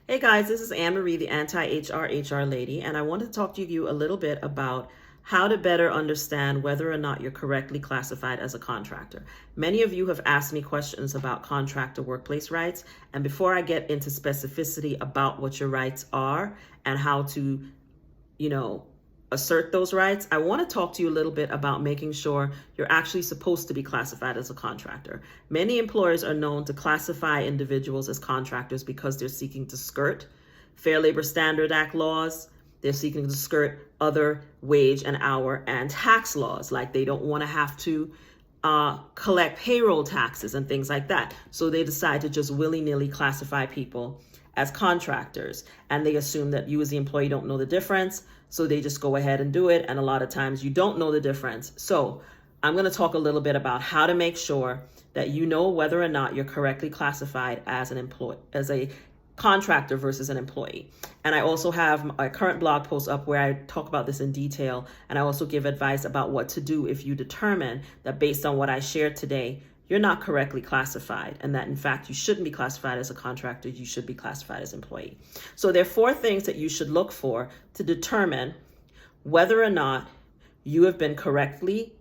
Hey guys, this is Anne-Marie, the Anti-HR HR lady, and I wanted to talk to you a little bit about how to better understand whether or not you're correctly classified as a contractor. Many of you have asked me questions about contractor workplace rights, and before I get into specificity about what your rights are and how to, assert those rights, I want to talk to you a little bit about making sure you're actually supposed to be classified as a contractor. Many employers are known to classify individuals as contractors because they're seeking to skirt Fair Labor Standard Act laws. They're seeking to skirt other wage and hour and tax laws, like they don't want to have to collect payroll taxes and things like that. So they decide to just willy-nilly classify people as contractors, and they assume that you as the employee don't know the difference, so they just go ahead and do it, and a lot of times you don't know the difference. So I'm going to talk a little bit about how to make sure that you know whether or not you're correctly classified as a contractor versus an employee. And I also have a current blog post up where I talk about this in detail, and I also give advice about what to do if you determine that based on what I shared today, you're not correctly classified, and that in fact you shouldn't be classified as a contractor, you should be classified as employee. So there are 4 things that you should look for to determine whether or not you have been correctly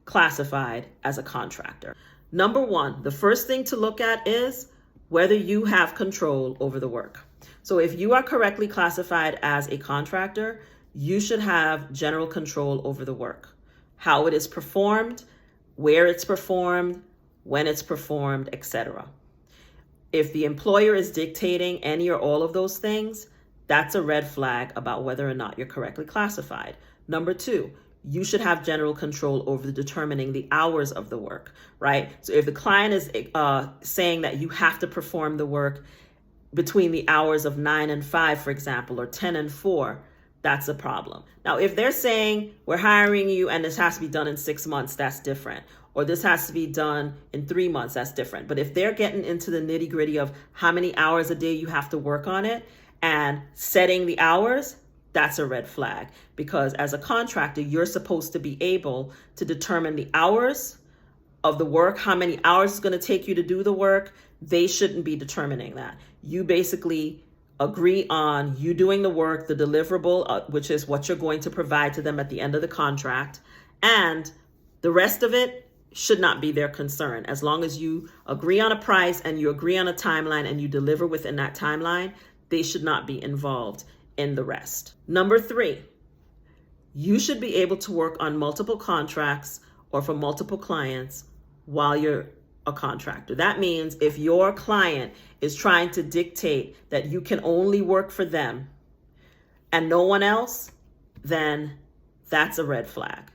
classified as a contractor. Number 1, the first thing to look at is whether you have control over the work. So if you are correctly classified as a contractor, you should have general control over the work, how it is performed, where it's performed, when it's performed, etc. If the employer is dictating any or all of those things, that's a red flag about whether or not you're correctly classified. Number 2, you should have general control over determining the hours of the work, right? So if the client is saying that you have to perform the work between the hours of 9 and 5, for example, or 10 and 4, that's a problem. Now, if they're saying we're hiring you and this has to be done in 6 months, that's different. Or this has to be done in 3 months, that's different. But if they're getting into the nitty gritty of how many hours a day you have to work on it and setting the hours, that's a red flag. Because as a contractor, you're supposed to be able to determine the hours of the work, how many hours it's going to take you to do the work. They shouldn't be determining that. You basically agree on you doing the work, the deliverable, which is what you're going to provide to them at the end of the contract. And the rest of it should not be their concern. As long as you agree on a price and you agree on a timeline and you deliver within that timeline, they should not be involved in the rest. Number 3, you should be able to work on multiple contracts or for multiple clients while you're a contractor. That means if your client is trying to dictate that you can only work for them and no one else, then that's a red flag,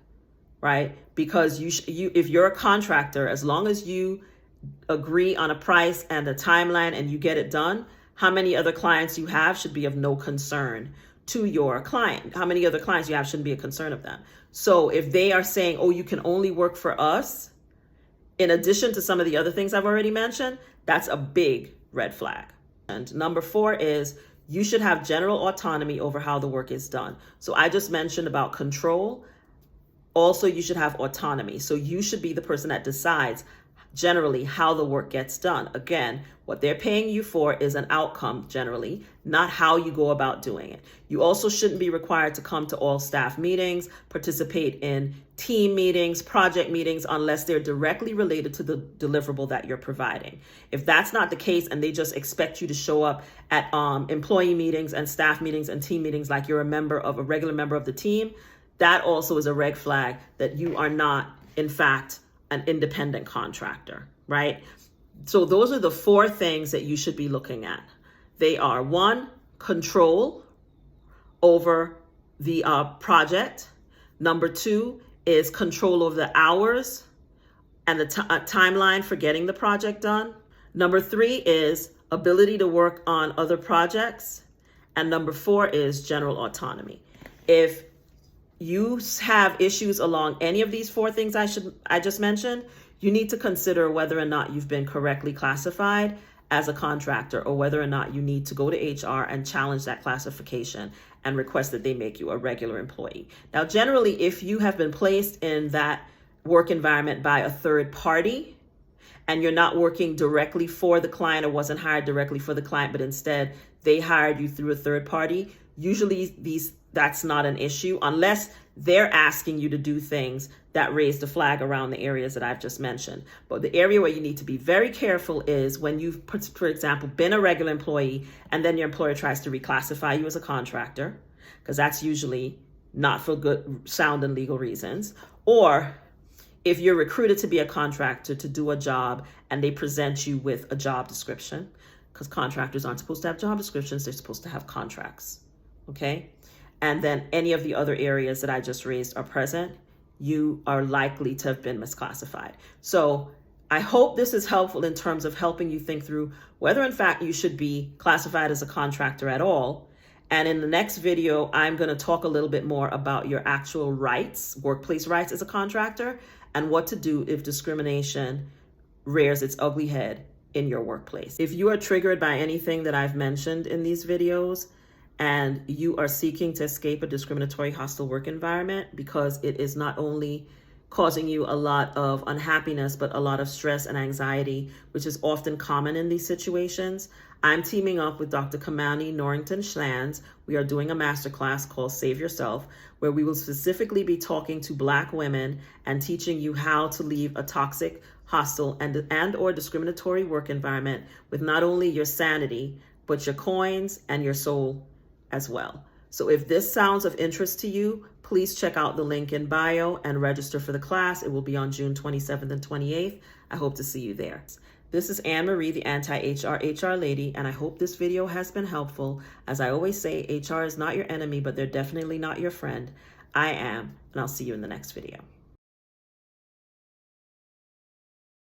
right? Because if you're a contractor, as long as you agree on a price and a timeline and you get it done, how many other clients you have should be of no concern to your client. How many other clients you have shouldn't be a concern of them. So if they are saying, oh, you can only work for us, in addition to some of the other things I've already mentioned, that's a big red flag. And number 4 is you should have general autonomy over how the work is done. So I just mentioned about control. Also, you should have autonomy. So you should be the person that decides generally how the work gets done. Again, what they're paying you for is an outcome generally, not how you go about doing it. You also shouldn't be required to come to all staff meetings, participate in team meetings, project meetings, unless they're directly related to the deliverable that you're providing. If that's not the case and they just expect you to show up at employee meetings and staff meetings and team meetings like you're a regular member of the team, that also is a red flag that you are not, in fact, an independent contractor, right? So those are the 4 things that you should be looking at. They are 1, control over the project. Number 2 is control over the hours and the timeline for getting the project done. Number 3 is ability to work on other projects. And number 4 is general autonomy. If you have issues along any of these 4 things I just mentioned, you need to consider whether or not you've been correctly classified as a contractor or whether or not you need to go to HR and challenge that classification and request that they make you a regular employee. Now, generally, if you have been placed in that work environment by a third party and you're not working directly for the client or wasn't hired directly for the client, but instead they hired you through a third party, usually that's not an issue unless they're asking you to do things that raise the flag around the areas that I've just mentioned. But the area where you need to be very careful is when you've, for example, been a regular employee and then your employer tries to reclassify you as a contractor, because that's usually not for good, sound and legal reasons. Or if you're recruited to be a contractor to do a job and they present you with a job description, because contractors aren't supposed to have job descriptions, they're supposed to have contracts, okay? And then any of the other areas that I just raised are present, you are likely to have been misclassified. So I hope this is helpful in terms of helping you think through whether in fact you should be classified as a contractor at all. And in the next video, I'm going to talk a little bit more about your actual rights, workplace rights as a contractor, and what to do if discrimination rears its ugly head in your workplace. If you are triggered by anything that I've mentioned in these videos and you are seeking to escape a discriminatory hostile work environment because it is not only causing you a lot of unhappiness, but a lot of stress and anxiety, which is often common in these situations, I'm teaming up with Dr. Kamani Norrington-Schlanz. We are doing a masterclass called Save Yourself, where we will specifically be talking to Black women and teaching you how to leave a toxic, hostile, and or discriminatory work environment with not only your sanity, but your coins and your soul as well. So if this sounds of interest to you, please check out the link in bio and register for the class. It will be on June 27th and 28th. I hope to see you there. This is Anne-Marie, the Anti-HR HR lady, and I hope this video has been helpful. As I always say, HR is not your enemy, but they're definitely not your friend. I am, and I'll see you in the next video.